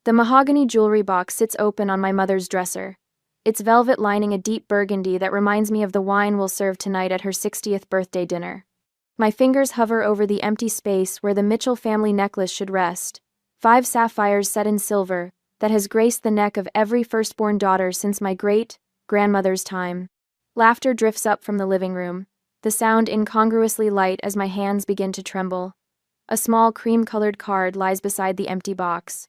The mahogany jewelry box sits open on my mother's dresser, its velvet lining a deep burgundy that reminds me of the wine we'll serve tonight at her 60th birthday dinner. My fingers hover over the empty space where the Mitchell family necklace should rest, 5 sapphires set in silver, that has graced the neck of every firstborn daughter since my great-grandmother's time. Laughter drifts up from the living room, the sound incongruously light as my hands begin to tremble. A small cream-colored card lies beside the empty box.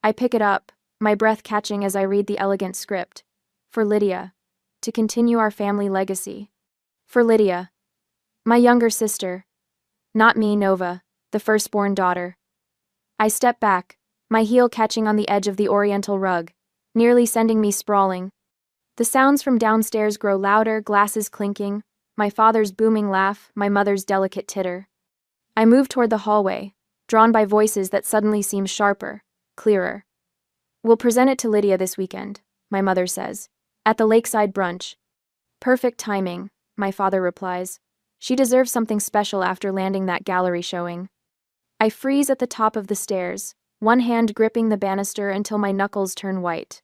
I pick it up, my breath catching as I read the elegant script. For Lydia. To continue our family legacy. For Lydia. My younger sister. Not me, Nova, the firstborn daughter. I step back, my heel catching on the edge of the oriental rug, nearly sending me sprawling. The sounds from downstairs grow louder, glasses clinking, my father's booming laugh, my mother's delicate titter. I move toward the hallway, drawn by voices that suddenly seem sharper, clearer. We'll present it to Lydia this weekend, my mother says, at the lakeside brunch. Perfect timing, my father replies. She deserves something special after landing that gallery showing. I freeze at the top of the stairs, one hand gripping the banister until my knuckles turn white.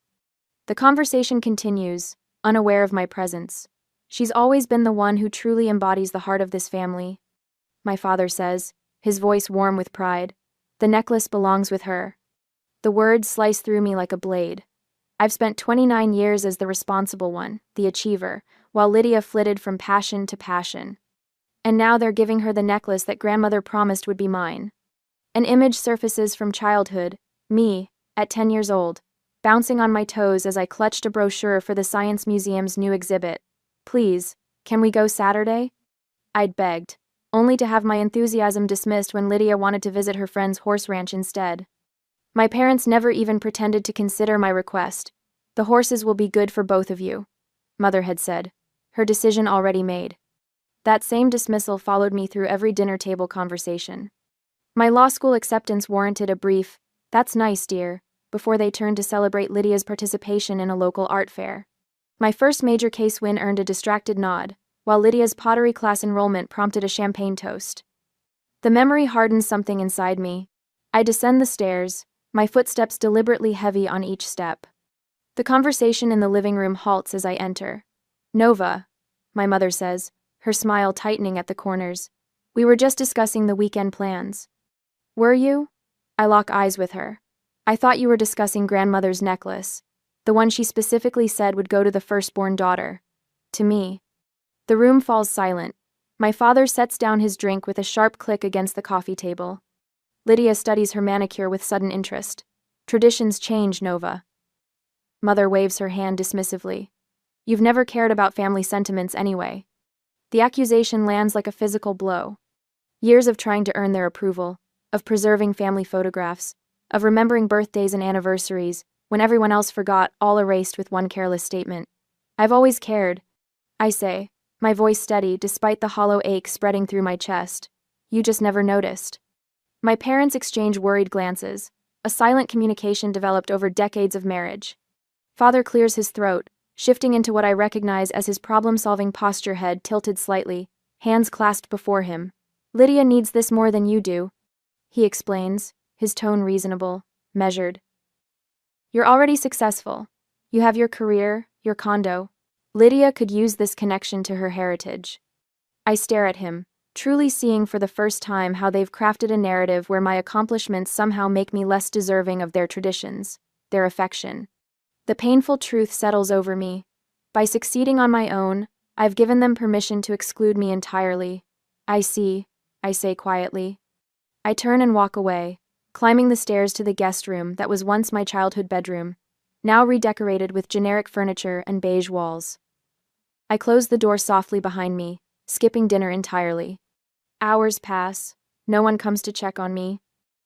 The conversation continues, unaware of my presence. She's always been the one who truly embodies the heart of this family. My father says, his voice warm with pride. The necklace belongs with her. The words slice through me like a blade. I've spent 29 years as the responsible one, the achiever, while Lydia flitted from passion to passion. And now they're giving her the necklace that grandmother promised would be mine. An image surfaces from childhood, me, at 10 years old, bouncing on my toes as I clutched a brochure for the Science Museum's new exhibit. Please, can we go Saturday? I'd begged, only to have my enthusiasm dismissed when Lydia wanted to visit her friend's horse ranch instead. My parents never even pretended to consider my request. The horses will be good for both of you, Mother had said, her decision already made. That same dismissal followed me through every dinner table conversation. My law school acceptance warranted a brief, "That's nice, dear," before they turned to celebrate Lydia's participation in a local art fair. My first major case win earned a distracted nod, while Lydia's pottery class enrollment prompted a champagne toast. The memory hardens something inside me. I descend the stairs, my footsteps deliberately heavy on each step. The conversation in the living room halts as I enter. "Nova," my mother says, her smile tightening at the corners. "We were just discussing the weekend plans." "Were you?" I lock eyes with her. "I thought you were discussing grandmother's necklace, the one she specifically said would go to the firstborn daughter. To me." The room falls silent. My father sets down his drink with a sharp click against the coffee table. Lydia studies her manicure with sudden interest. "Traditions change, Nova." Mother waves her hand dismissively. "You've never cared about family sentiments anyway." The accusation lands like a physical blow. Years of trying to earn their approval, of preserving family photographs, of remembering birthdays and anniversaries, when everyone else forgot, all erased with one careless statement. "I've always cared," I say, my voice steady despite the hollow ache spreading through my chest. "You just never noticed." My parents exchange worried glances. A silent communication developed over decades of marriage. Father clears his throat, shifting into what I recognize as his problem-solving posture, head tilted slightly, hands clasped before him. "Lydia needs this more than you do," he explains, his tone reasonable, measured. "You're already successful. You have your career, your condo. Lydia could use this connection to her heritage." I stare at him, truly seeing for the first time how they've crafted a narrative where my accomplishments somehow make me less deserving of their traditions, their affection. The painful truth settles over me. By succeeding on my own, I've given them permission to exclude me entirely. "I see," I say quietly. I turn and walk away, climbing the stairs to the guest room that was once my childhood bedroom, now redecorated with generic furniture and beige walls. I close the door softly behind me, skipping dinner entirely. Hours pass. No one comes to check on me.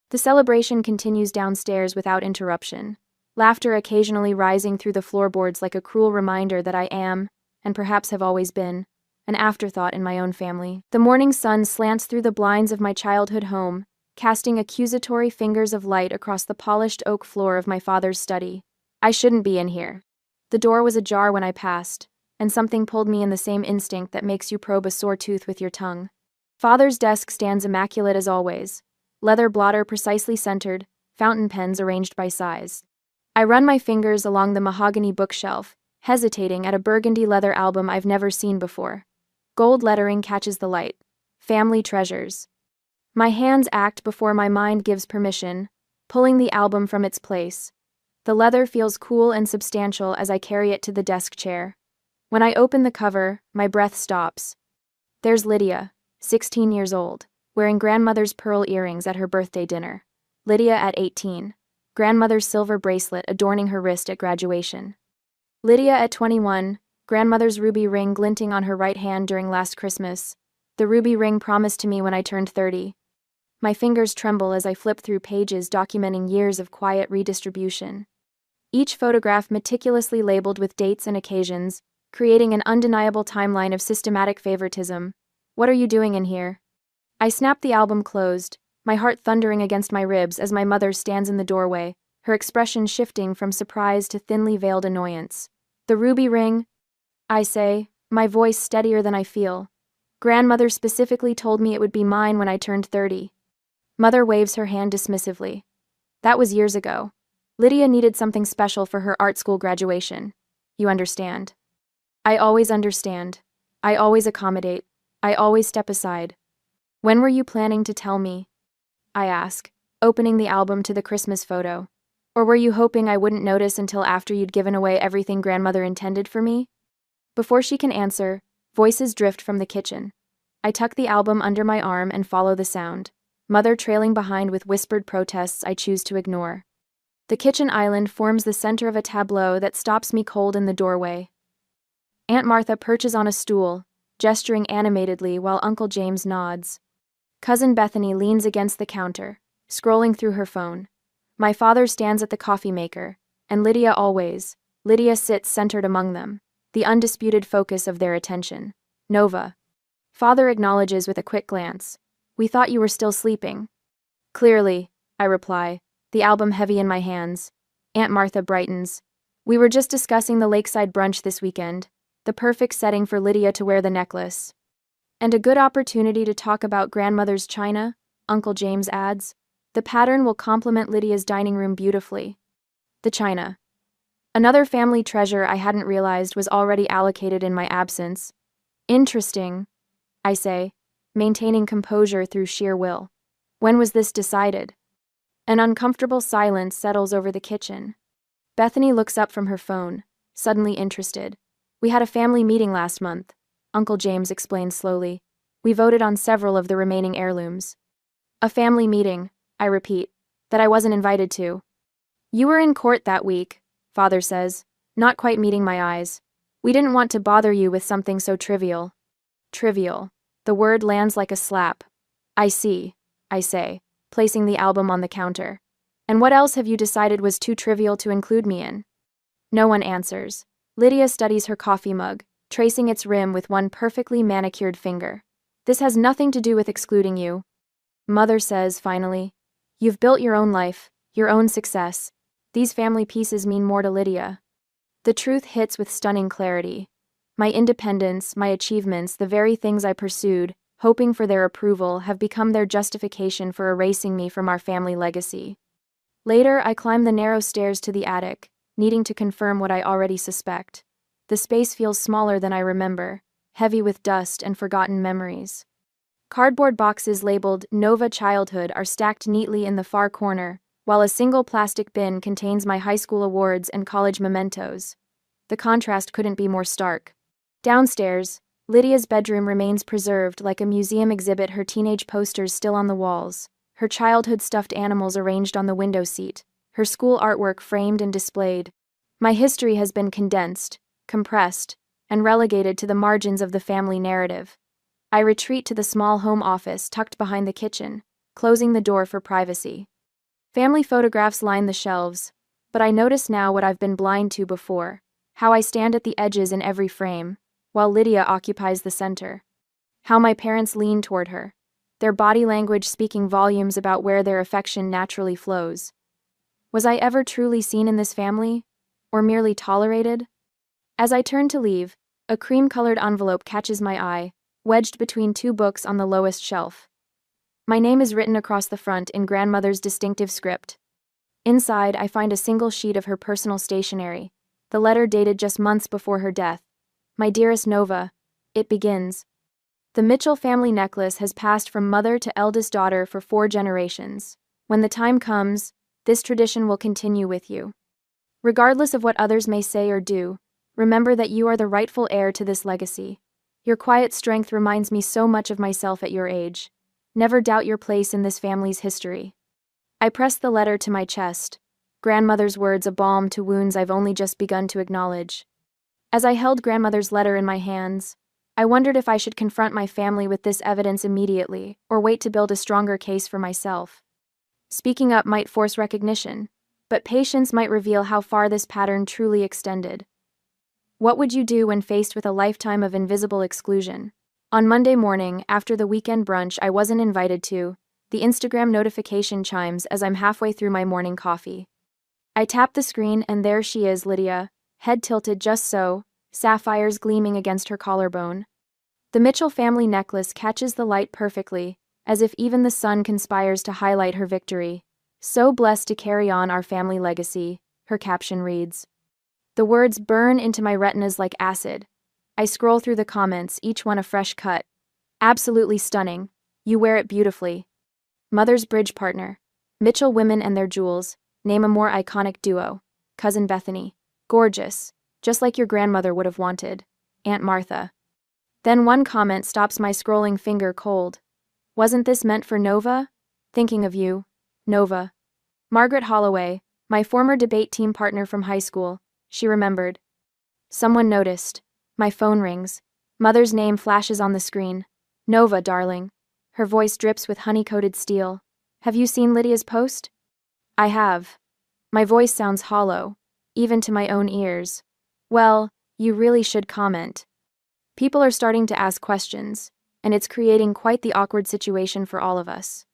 The celebration continues downstairs without interruption, laughter occasionally rising through the floorboards like a cruel reminder that I am, and perhaps have always been, an afterthought in my own family. The morning sun slants through the blinds of my childhood home, casting accusatory fingers of light across the polished oak floor of my father's study. I shouldn't be in here. The door was ajar when I passed, and something pulled me in the same instinct that makes you probe a sore tooth with your tongue. Father's desk stands immaculate as always, leather blotter precisely centered, fountain pens arranged by size. I run my fingers along the mahogany bookshelf, hesitating at a burgundy leather album I've never seen before. Gold lettering catches the light. Family treasures. My hands act before my mind gives permission, pulling the album from its place. The leather feels cool and substantial as I carry it to the desk chair. When I open the cover, my breath stops. There's Lydia, 16 years old, wearing grandmother's pearl earrings at her birthday dinner. Lydia at 18, grandmother's silver bracelet adorning her wrist at graduation. Lydia at 21, grandmother's ruby ring glinting on her right hand during last Christmas. The ruby ring promised to me when I turned 30. My fingers tremble as I flip through pages documenting years of quiet redistribution. Each photograph meticulously labeled with dates and occasions, creating an undeniable timeline of systematic favoritism. What are you doing in here? I snap the album closed, my heart thundering against my ribs as my mother stands in the doorway, her expression shifting from surprise to thinly veiled annoyance. The ruby ring? I say, my voice steadier than I feel. Grandmother specifically told me it would be mine when I turned 30. Mother waves her hand dismissively. That was years ago. Lydia needed something special for her art school graduation. You understand. I always understand. I always accommodate. I always step aside. When were you planning to tell me? I ask, opening the album to the Christmas photo. Or were you hoping I wouldn't notice until after you'd given away everything grandmother intended for me? Before she can answer, voices drift from the kitchen. I tuck the album under my arm and follow the sound, mother trailing behind with whispered protests I choose to ignore. The kitchen island forms the center of a tableau that stops me cold in the doorway. Aunt Martha perches on a stool, gesturing animatedly while Uncle James nods. Cousin Bethany leans against the counter, scrolling through her phone. My father stands at the coffee maker, and Lydia sits centered among them, the undisputed focus of their attention. Nova. Father acknowledges with a quick glance. We thought you were still sleeping. Clearly, I reply, the album heavy in my hands. Aunt Martha brightens. We were just discussing the lakeside brunch this weekend, the perfect setting for Lydia to wear the necklace. And a good opportunity to talk about grandmother's china, Uncle James adds. The pattern will complement Lydia's dining room beautifully. The china. Another family treasure I hadn't realized was already allocated in my absence. Interesting, I say, maintaining composure through sheer will. When was this decided? An uncomfortable silence settles over the kitchen. Bethany looks up from her phone, suddenly interested. We had a family meeting last month, Uncle James explained slowly. We voted on several of the remaining heirlooms. A family meeting, I repeat, that I wasn't invited to. You were in court that week, Father says, not quite meeting my eyes. We didn't want to bother you with something so trivial. Trivial. The word lands like a slap. I see, I say, placing the album on the counter. And what else have you decided was too trivial to include me in? No one answers. Lydia studies her coffee mug, tracing its rim with one perfectly manicured finger. This has nothing to do with excluding you. Mother says, finally. You've built your own life, your own success. These family pieces mean more to Lydia. The truth hits with stunning clarity. My independence, my achievements, the very things I pursued, hoping for their approval, have become their justification for erasing me from our family legacy. Later, I climb the narrow stairs to the attic, needing to confirm what I already suspect. The space feels smaller than I remember, heavy with dust and forgotten memories. Cardboard boxes labeled Nova Childhood are stacked neatly in the far corner, while a single plastic bin contains my high school awards and college mementos. The contrast couldn't be more stark. Downstairs, Lydia's bedroom remains preserved like a museum exhibit, her teenage posters still on the walls, her childhood stuffed animals arranged on the window seat, her school artwork framed and displayed. My history has been condensed, compressed, and relegated to the margins of the family narrative. I retreat to the small home office tucked behind the kitchen, closing the door for privacy. Family photographs line the shelves, but I notice now what I've been blind to before, how I stand at the edges in every frame, while Lydia occupies the center. How my parents lean toward her, their body language speaking volumes about where their affection naturally flows. Was I ever truly seen in this family, or merely tolerated? As I turn to leave, a cream-colored envelope catches my eye, wedged between two books on the lowest shelf. My name is written across the front in grandmother's distinctive script. Inside, I find a single sheet of her personal stationery, the letter dated just months before her death. My dearest Nova, it begins. The Mitchell family necklace has passed from mother to eldest daughter for 4 generations. When the time comes, this tradition will continue with you. Regardless of what others may say or do, remember that you are the rightful heir to this legacy. Your quiet strength reminds me so much of myself at your age. Never doubt your place in this family's history. I pressed the letter to my chest, grandmother's words a balm to wounds I've only just begun to acknowledge. As I held grandmother's letter in my hands, I wondered if I should confront my family with this evidence immediately or wait to build a stronger case for myself. Speaking up might force recognition, but patience might reveal how far this pattern truly extended. What would you do when faced with a lifetime of invisible exclusion? On Monday morning, after the weekend brunch I wasn't invited to, the Instagram notification chimes as I'm halfway through my morning coffee. I tap the screen and there she is, Lydia, head tilted just so, sapphires gleaming against her collarbone. The Mitchell family necklace catches the light perfectly, as if even the sun conspires to highlight her victory. So blessed to carry on our family legacy, her caption reads. The words burn into my retinas like acid. I scroll through the comments, each one a fresh cut. Absolutely stunning. You wear it beautifully. Mother's bridge partner. Mitchell women and their jewels. Name a more iconic duo. Cousin Bethany. Gorgeous. Just like your grandmother would have wanted. Aunt Martha. Then one comment stops my scrolling finger cold. Wasn't this meant for Nova? Thinking of you, Nova. Margaret Holloway, my former debate team partner from high school, she remembered. Someone noticed. My phone rings. Mother's name flashes on the screen. Nova, darling. Her voice drips with honey-coated steel. Have you seen Lydia's post? I have. My voice sounds hollow, even to my own ears. Well, you really should comment. People are starting to ask questions, and it's creating quite the awkward situation for all of us.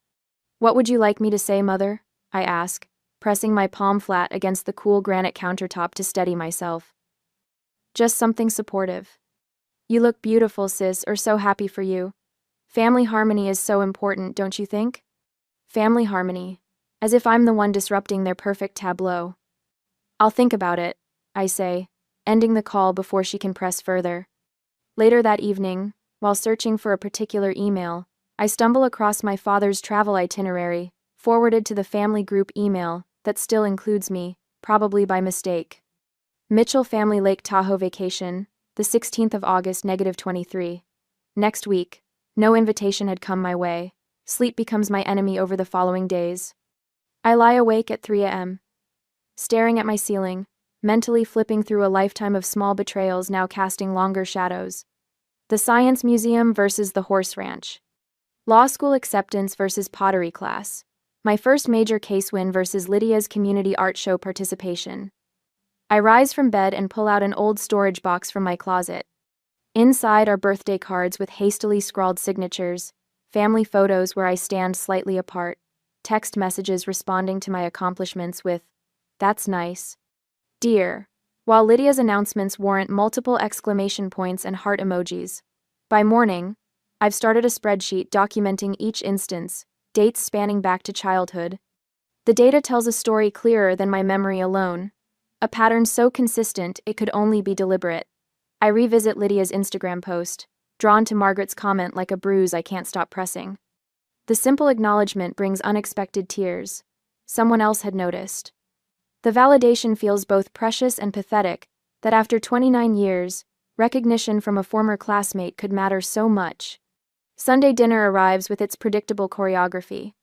What would you like me to say, Mother? I ask, pressing my palm flat against the cool granite countertop to steady myself. Just something supportive. You look beautiful, sis, or so happy for you. Family harmony is so important, don't you think? Family harmony. As if I'm the one disrupting their perfect tableau. I'll think about it, I say, ending the call before she can press further. Later that evening, while searching for a particular email, I stumble across my father's travel itinerary, forwarded to the family group email that still includes me, probably by mistake. Mitchell family Lake Tahoe vacation, the 16th of August, -23. Next week. No invitation had come my way. Sleep becomes my enemy over the following days. I lie awake at 3 a.m., staring at my ceiling, mentally flipping through a lifetime of small betrayals now casting longer shadows. The Science Museum versus the Horse Ranch. Law school acceptance versus pottery class. My first major case win versus Lydia's community art show participation. I rise from bed and pull out an old storage box from my closet. Inside are birthday cards with hastily scrawled signatures, family photos where I stand slightly apart, text messages responding to my accomplishments with, "That's nice. Dear," while Lydia's announcements warrant multiple exclamation points and heart emojis. By morning, I've started a spreadsheet documenting each instance, dates spanning back to childhood. The data tells a story clearer than my memory alone, a pattern so consistent it could only be deliberate. I revisit Lydia's Instagram post, drawn to Margaret's comment like a bruise I can't stop pressing. The simple acknowledgement brings unexpected tears. Someone else had noticed. The validation feels both precious and pathetic, that after 29 years, recognition from a former classmate could matter so much. Sunday dinner arrives with its predictable choreography.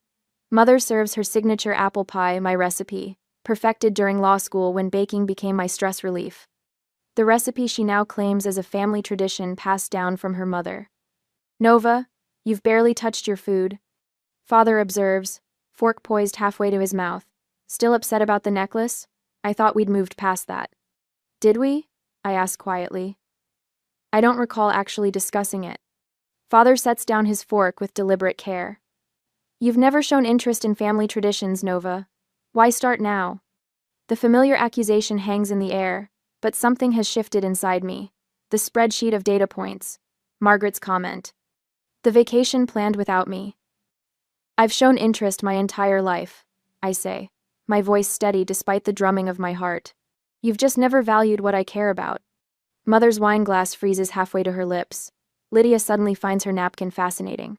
Mother serves her signature apple pie, my recipe, perfected during law school when baking became my stress relief. The recipe she now claims as a family tradition passed down from her mother. Nova, you've barely touched your food. Father observes, fork poised halfway to his mouth. Still upset about the necklace? I thought we'd moved past that. Did we? I ask quietly. I don't recall actually discussing it. Father sets down his fork with deliberate care. You've never shown interest in family traditions, Nova. Why start now? The familiar accusation hangs in the air, but something has shifted inside me. The spreadsheet of data points. Margaret's comment. The vacation planned without me. I've shown interest my entire life, I say. my voice steady despite the drumming of my heart. You've just never valued what I care about. Mother's wine glass freezes halfway to her lips. Lydia suddenly finds her napkin fascinating.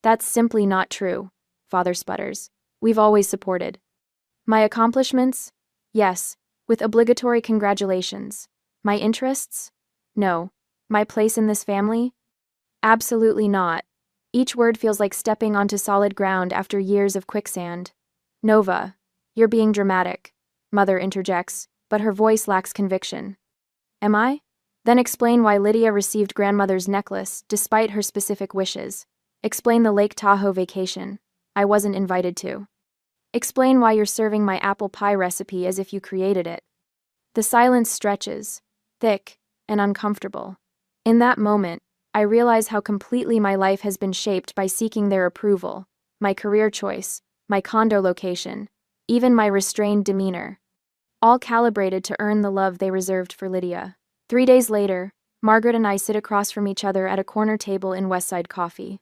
That's simply not true, Father sputters. We've always supported. My accomplishments? Yes, with obligatory congratulations. My interests? No. My place in this family? Absolutely not. Each word feels like stepping onto solid ground after years of quicksand. Nova, you're being dramatic, Mother interjects, but her voice lacks conviction. Am I? Then explain why Lydia received grandmother's necklace despite her specific wishes. Explain the Lake Tahoe vacation. I wasn't invited to. Explain why you're serving my apple pie recipe as if you created it. The silence stretches, thick and uncomfortable. In that moment, I realize how completely my life has been shaped by seeking their approval, my career choice, my condo location, even my restrained demeanor. All calibrated to earn the love they reserved for Lydia. 3 days later, Margaret and I sit across from each other at a corner table in Westside Coffee.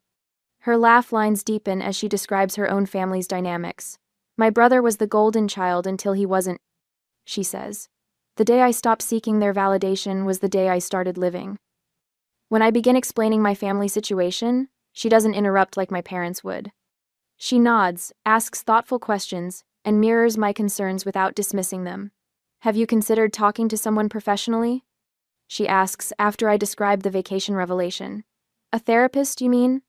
Her laugh lines deepen as she describes her own family's dynamics. My brother was the golden child until he wasn't, she says. The day I stopped seeking their validation was the day I started living. When I begin explaining my family situation, she doesn't interrupt like my parents would. She nods, asks thoughtful questions, and mirrors my concerns without dismissing them. Have you considered talking to someone professionally? She asks after I describe the vacation revelation. A therapist, you mean?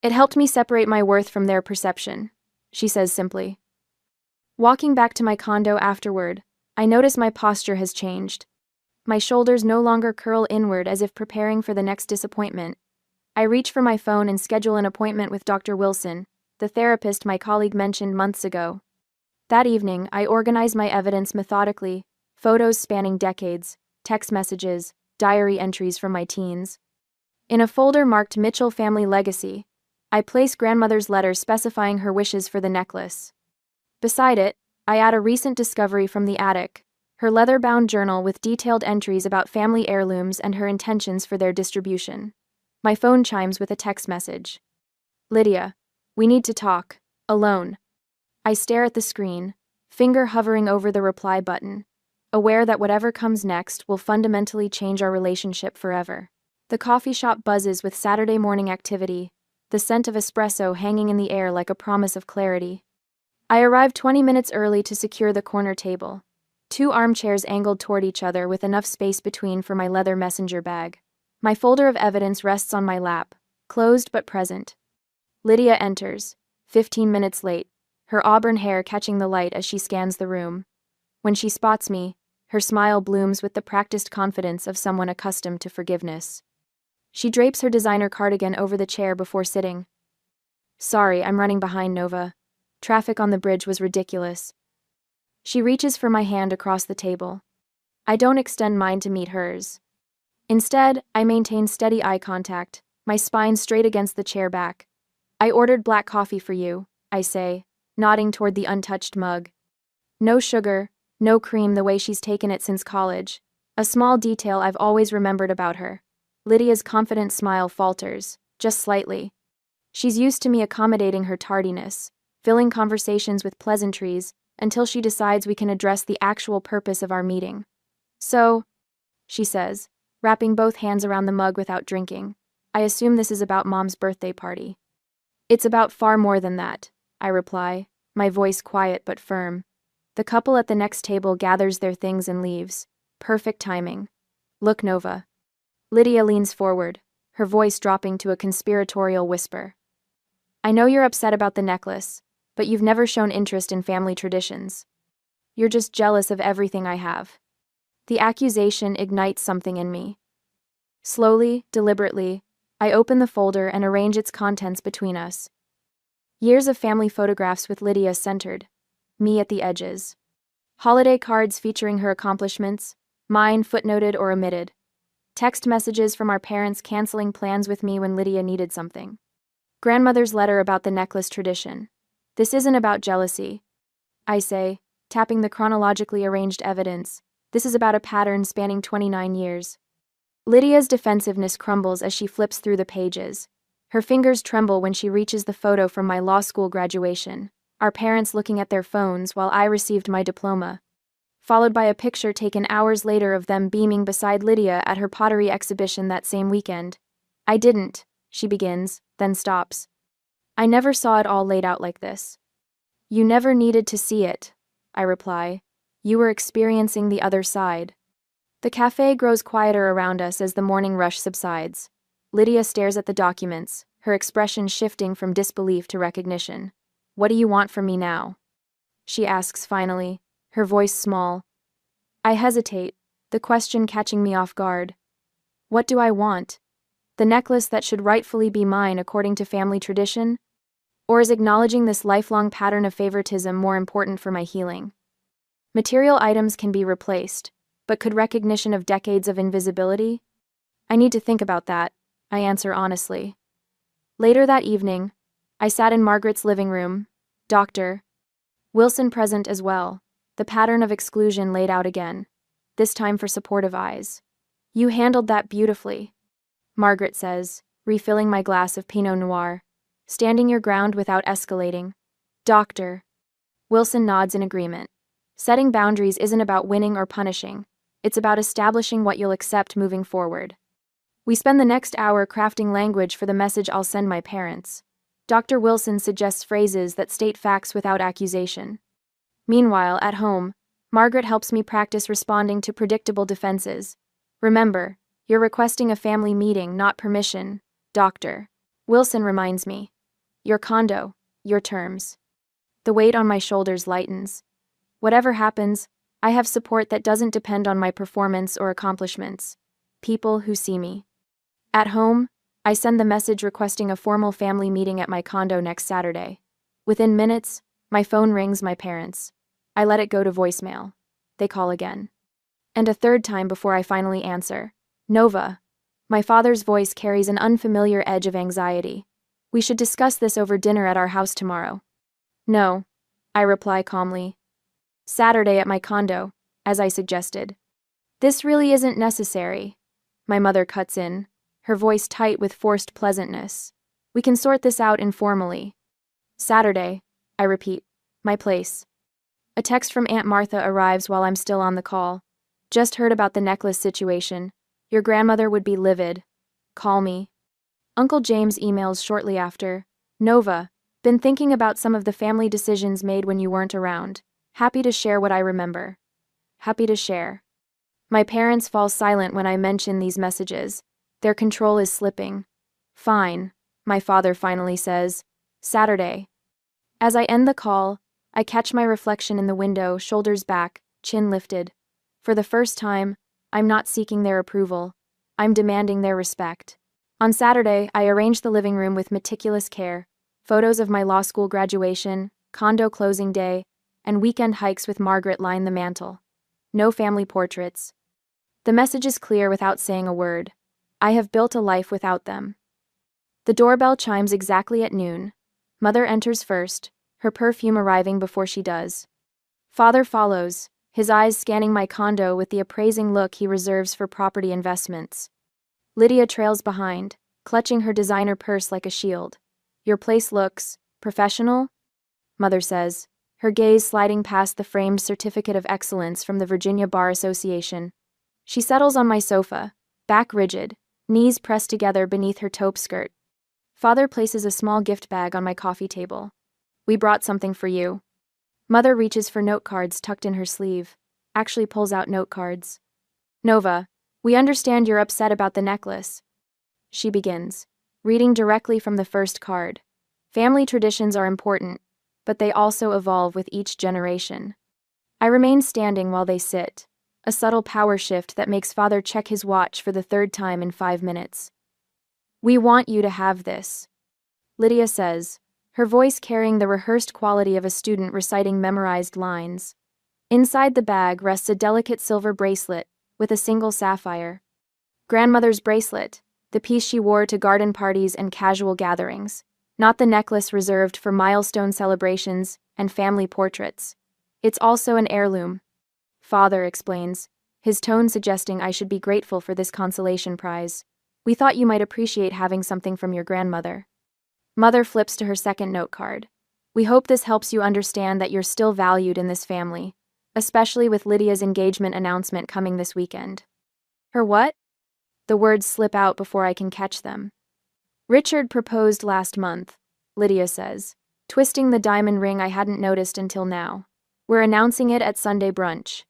It helped me separate my worth from their perception, she says simply. Walking back to my condo afterward, I notice my posture has changed. My shoulders no longer curl inward as if preparing for the next disappointment. I reach for my phone and schedule an appointment with Dr. Wilson, the therapist my colleague mentioned months ago. That evening, I organize my evidence methodically, photos spanning decades, text messages, diary entries from my teens. In a folder marked Mitchell Family Legacy, I place grandmother's letter specifying her wishes for the necklace. Beside it, I add a recent discovery from the attic, her leather-bound journal with detailed entries about family heirlooms and her intentions for their distribution. My phone chimes with a text message. Lydia, we need to talk, alone. I stare at the screen, finger hovering over the reply button, aware that whatever comes next will fundamentally change our relationship forever. The coffee shop buzzes with Saturday morning activity, the scent of espresso hanging in the air like a promise of clarity. I arrive 20 minutes early to secure the corner table. 2 armchairs angled toward each other with enough space between for my leather messenger bag. My folder of evidence rests on my lap, closed but present. Lydia enters, 15 minutes late, her auburn hair catching the light as she scans the room. When she spots me, her smile blooms with the practiced confidence of someone accustomed to forgiveness. She drapes her designer cardigan over the chair before sitting. Sorry, I'm running behind, Nova. Traffic on the bridge was ridiculous. She reaches for my hand across the table. I don't extend mine to meet hers. Instead, I maintain steady eye contact, my spine straight against the chair back. I ordered black coffee for you, I say, nodding toward the untouched mug. No sugar, no cream the way she's taken it since college. A small detail I've always remembered about her. Lydia's confident smile falters, just slightly. She's used to me accommodating her tardiness, filling conversations with pleasantries, until she decides we can address the actual purpose of our meeting. So, she says, wrapping both hands around the mug without drinking, I assume this is about Mom's birthday party. It's about far more than that, I reply, my voice quiet but firm. The couple at the next table gathers their things and leaves. Perfect timing. Look, Nova. Lydia leans forward, her voice dropping to a conspiratorial whisper. I know you're upset about the necklace, but you've never shown interest in family traditions. You're just jealous of everything I have. The accusation ignites something in me. Slowly, deliberately, I open the folder and arrange its contents between us. Years of family photographs with Lydia centered, me at the edges. Holiday cards featuring her accomplishments, mine footnoted or omitted. Text messages from our parents canceling plans with me when Lydia needed something. Grandmother's letter about the necklace tradition. This isn't about jealousy, I say, tapping the chronologically arranged evidence. This is about a pattern spanning 29 years. Lydia's defensiveness crumbles as she flips through the pages. Her fingers tremble when she reaches the photo from my law school graduation, our parents looking at their phones while I received my diploma, followed by a picture taken hours later of them beaming beside Lydia at her pottery exhibition that same weekend. I didn't, she begins, then stops. I never saw it all laid out like this. You never needed to see it, I reply. You were experiencing the other side. The cafe grows quieter around us as the morning rush subsides. Lydia stares at the documents, her expression shifting from disbelief to recognition. What do you want from me now? She asks finally, her voice small. I hesitate, the question catching me off guard. What do I want? The necklace that should rightfully be mine according to family tradition? Or is acknowledging this lifelong pattern of favoritism more important for my healing? Material items can be replaced, but could recognition of decades of invisibility? I need to think about that, I answer honestly. Later that evening, I sat in Margaret's living room, Dr. Wilson present as well, the pattern of exclusion laid out again, this time for supportive eyes. You handled that beautifully, Margaret says, refilling my glass of Pinot Noir. Standing your ground without escalating. Dr. Wilson nods in agreement. Setting boundaries isn't about winning or punishing. It's about establishing what you'll accept moving forward. We spend the next hour crafting language for the message I'll send my parents. Dr. Wilson suggests phrases that state facts without accusation. Meanwhile, at home, Margaret helps me practice responding to predictable defenses. Remember, you're requesting a family meeting, not permission, Dr. Wilson reminds me. Your condo, your terms. The weight on my shoulders lightens. Whatever happens, I have support that doesn't depend on my performance or accomplishments. People who see me. At home, I send the message requesting a formal family meeting at my condo next Saturday. Within minutes, my phone rings my parents. I let it go to voicemail. They call again. And a third time before I finally answer. Nova. My father's voice carries an unfamiliar edge of anxiety. We should discuss this over dinner at our house tomorrow. No, I reply calmly. Saturday at my condo, as I suggested. This really isn't necessary. My mother cuts in, her voice tight with forced pleasantness. We can sort this out informally. Saturday, I repeat, my place. A text from Aunt Martha arrives while I'm still on the call. Just heard about the necklace situation. Your grandmother would be livid. Call me. Uncle James emails shortly after. Nova, been thinking about some of the family decisions made when you weren't around. Happy to share what I remember. Happy to share. My parents fall silent when I mention these messages. Their control is slipping. Fine, my father finally says. Saturday. As I end the call, I catch my reflection in the window, shoulders back, chin lifted. For the first time, I'm not seeking their approval. I'm demanding their respect. On Saturday, I arranged the living room with meticulous care. Photos of my law school graduation, condo closing day, and weekend hikes with Margaret line the mantel. No family portraits. The message is clear without saying a word. I have built a life without them. The doorbell chimes exactly at noon. Mother enters first, her perfume arriving before she does. Father follows, his eyes scanning my condo with the appraising look he reserves for property investments. Lydia trails behind, clutching her designer purse like a shield. Your place looks professional, Mother says, her gaze sliding past the framed certificate of excellence from the Virginia Bar Association. She settles on my sofa, back rigid, knees pressed together beneath her taupe skirt. Father places a small gift bag on my coffee table. We brought something for you. Mother reaches for note cards tucked in her sleeve, actually pulls out note cards. Nova, we understand you're upset about the necklace. She begins, reading directly from the first card. Family traditions are important, but they also evolve with each generation. I remain standing while they sit, a subtle power shift that makes Father check his watch for the third time in 5 minutes. We want you to have this, Lydia says, her voice carrying the rehearsed quality of a student reciting memorized lines. Inside the bag rests a delicate silver bracelet with a single sapphire. Grandmother's bracelet, the piece she wore to garden parties and casual gatherings, not the necklace reserved for milestone celebrations and family portraits. It's also an heirloom. Father explains, his tone suggesting I should be grateful for this consolation prize. We thought you might appreciate having something from your grandmother. Mother flips to her second note card. We hope this helps you understand that you're still valued in this family, especially with Lydia's engagement announcement coming this weekend. Her what? The words slip out before I can catch them. Richard proposed last month, Lydia says, twisting the diamond ring I hadn't noticed until now. We're announcing it at Sunday brunch.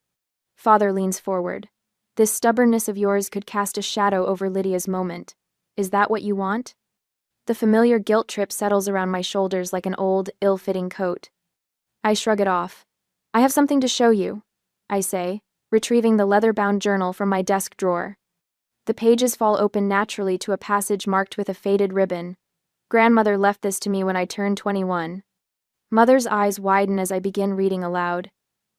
Father leans forward. This stubbornness of yours could cast a shadow over Lydia's moment. Is that what you want? The familiar guilt trip settles around my shoulders like an old, ill-fitting coat. I shrug it off. I have something to show you, I say, retrieving the leather-bound journal from my desk drawer. The pages fall open naturally to a passage marked with a faded ribbon. Grandmother left this to me when I turned 21. Mother's eyes widen as I begin reading aloud.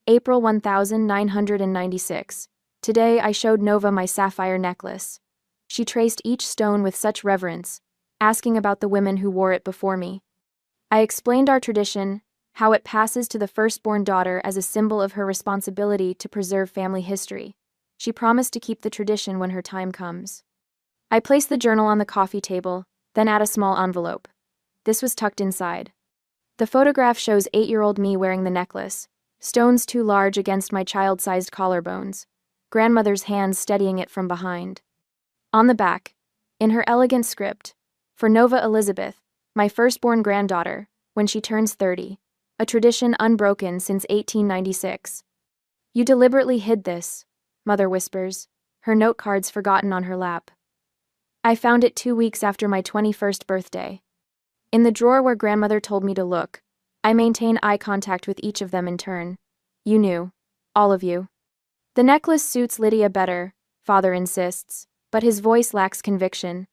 April 1996. Today I showed Nova my sapphire necklace. She traced each stone with such reverence, asking about the women who wore it before me. I explained our tradition, how it passes to the firstborn daughter as a symbol of her responsibility to preserve family history. She promised to keep the tradition when her time comes. I placed the journal on the coffee table, then add a small envelope. This was tucked inside. The photograph shows 8-year-old me wearing the necklace, stones too large against my child-sized collarbones, grandmother's hands steadying it from behind. On the back, in her elegant script, for Nova Elizabeth, my firstborn granddaughter, when she turns 30, a tradition unbroken since 1896. You deliberately hid this, Mother whispers, her note cards forgotten on her lap. I found it 2 weeks after my 21st birthday. In the drawer where grandmother told me to look, I maintain eye contact with each of them in turn. You knew. All of you. The necklace suits Lydia better, Father insists, but his voice lacks conviction.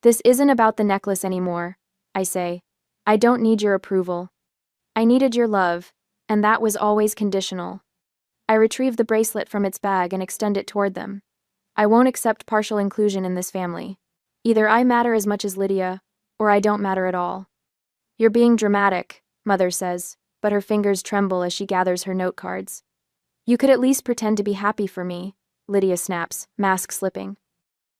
This isn't about the necklace anymore, I say. I don't need your approval. I needed your love, and that was always conditional. I retrieve the bracelet from its bag and extend it toward them. I won't accept partial inclusion in this family. Either I matter as much as Lydia, or I don't matter at all. You're being dramatic, Mother says, but her fingers tremble as she gathers her note cards. You could at least pretend to be happy for me, Lydia snaps, mask slipping.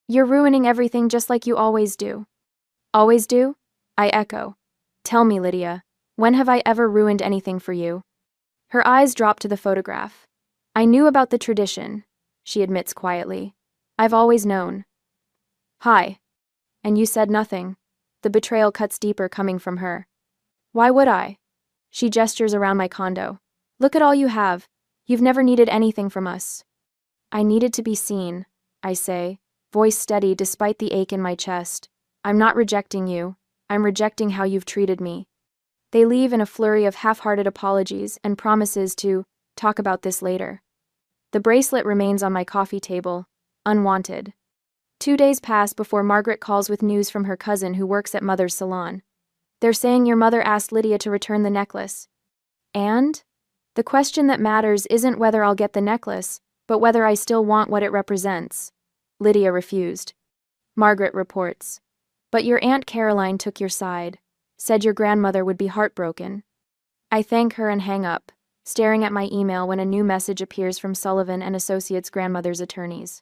You're ruining everything just like you always do. Always do? I echo. Tell me, Lydia, when have I ever ruined anything for you? Her eyes drop to the photograph. I knew about the tradition, she admits quietly. I've always known. Hi. And you said nothing. The betrayal cuts deeper coming from her. Why would I? She gestures around my condo. Look at all you have. You've never needed anything from us. I needed to be seen, I say, voice steady despite the ache in my chest. I'm not rejecting you. I'm rejecting how you've treated me. They leave in a flurry of half-hearted apologies and promises to talk about this later. The bracelet remains on my coffee table, unwanted. 2 days pass before Margaret calls with news from her cousin who works at Mother's salon. They're saying your mother asked Lydia to return the necklace. And? The question that matters isn't whether I'll get the necklace, but whether I still want what it represents. Lydia refused. Margaret reports. But your Aunt Caroline took your side, said your grandmother would be heartbroken. I thank her and hang up, staring at my email when a new message appears from Sullivan and Associates' grandmother's attorneys.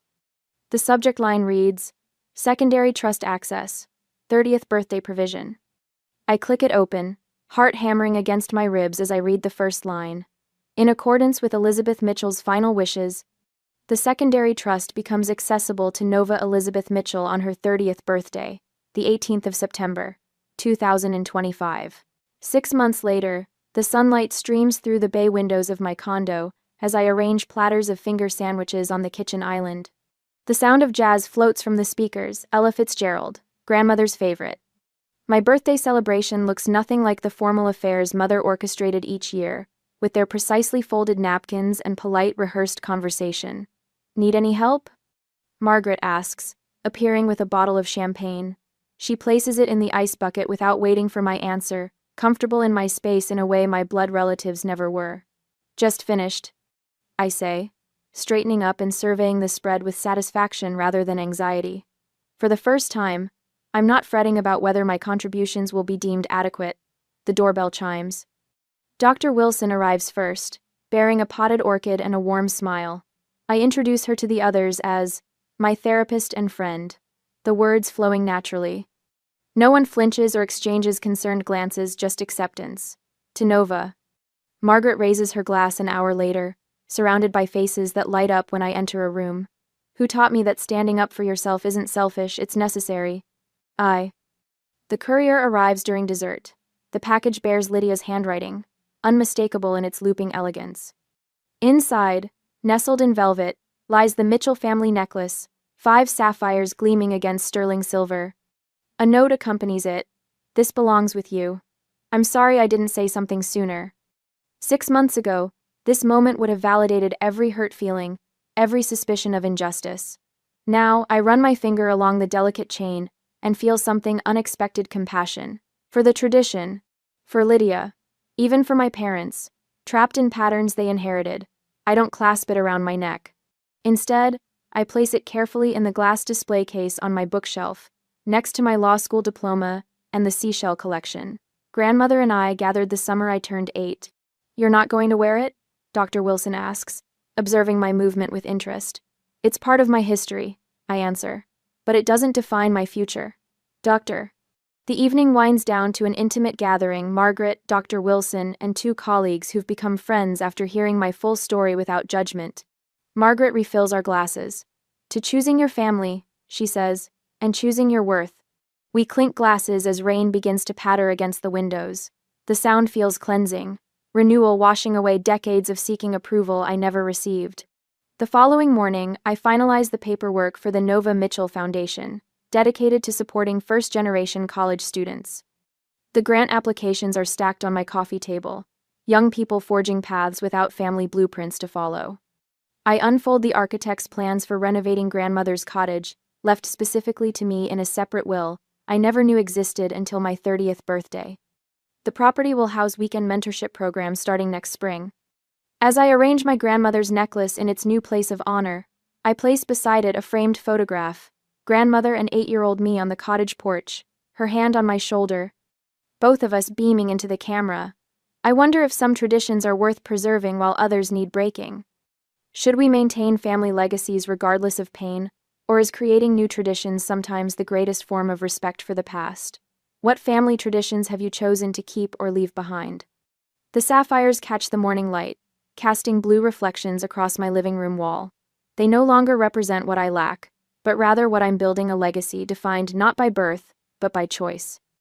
The subject line reads, Secondary Trust Access, 30th Birthday Provision. I click it open, heart hammering against my ribs as I read the first line. In accordance with Elizabeth Mitchell's final wishes, the secondary trust becomes accessible to Nova Elizabeth Mitchell on her 30th birthday, the 18th of September, 2025. 6 months later, the sunlight streams through the bay windows of my condo as I arrange platters of finger sandwiches on the kitchen island. The sound of jazz floats from the speakers, Ella Fitzgerald, grandmother's favorite. My birthday celebration looks nothing like the formal affairs Mother orchestrated each year, with their precisely folded napkins and polite rehearsed conversation. Need any help? Margaret asks, appearing with a bottle of champagne. She places it in the ice bucket without waiting for my answer, comfortable in my space in a way my blood relatives never were. Just finished, I say, straightening up and surveying the spread with satisfaction rather than anxiety. For the first time, I'm not fretting about whether my contributions will be deemed adequate. The doorbell chimes. Dr. Wilson arrives first, bearing a potted orchid and a warm smile. I introduce her to the others as my therapist and friend, the words flowing naturally. No one flinches or exchanges concerned glances, just acceptance. To Nova. Margaret raises her glass an hour later, surrounded by faces that light up when I enter a room. Who taught me that standing up for yourself isn't selfish, it's necessary? I. The courier arrives during dessert. The package bears Lydia's handwriting, unmistakable in its looping elegance. Inside, nestled in velvet, lies the Mitchell family necklace, 5 sapphires gleaming against sterling silver. A note accompanies it. This belongs with you. I'm sorry I didn't say something sooner. 6 months ago, this moment would have validated every hurt feeling, every suspicion of injustice. Now, I run my finger along the delicate chain and feel something unexpected compassion. For the tradition, for Lydia, even for my parents, trapped in patterns they inherited. I don't clasp it around my neck. Instead, I place it carefully in the glass display case on my bookshelf, next to my law school diploma and the seashell collection. Grandmother and I gathered the summer I turned 8. You're not going to wear it? Dr. Wilson asks, observing my movement with interest. It's part of my history, I answer, but it doesn't define my future. Doctor. The evening winds down to an intimate gathering. Margaret, Dr. Wilson, and 2 colleagues who've become friends after hearing my full story without judgment. Margaret refills our glasses. To choosing your family, she says, and choosing your worth. We clink glasses as rain begins to patter against the windows. The sound feels cleansing, renewal washing away decades of seeking approval I never received. The following morning, I finalize the paperwork for the Nova Mitchell Foundation, dedicated to supporting first-generation college students. The grant applications are stacked on my coffee table, young people forging paths without family blueprints to follow. I unfold the architect's plans for renovating grandmother's cottage, left specifically to me in a separate will I never knew existed until my 30th birthday. The property will house weekend mentorship programs starting next spring. As I arrange my grandmother's necklace in its new place of honor, I place beside it a framed photograph, grandmother and 8-year-old me on the cottage porch, her hand on my shoulder, both of us beaming into the camera. I wonder if some traditions are worth preserving while others need breaking. Should we maintain family legacies regardless of pain, or is creating new traditions sometimes the greatest form of respect for the past? What family traditions have you chosen to keep or leave behind? The sapphires catch the morning light, casting blue reflections across my living room wall. They no longer represent what I lack, but rather what I'm building, a legacy defined not by birth, but by choice.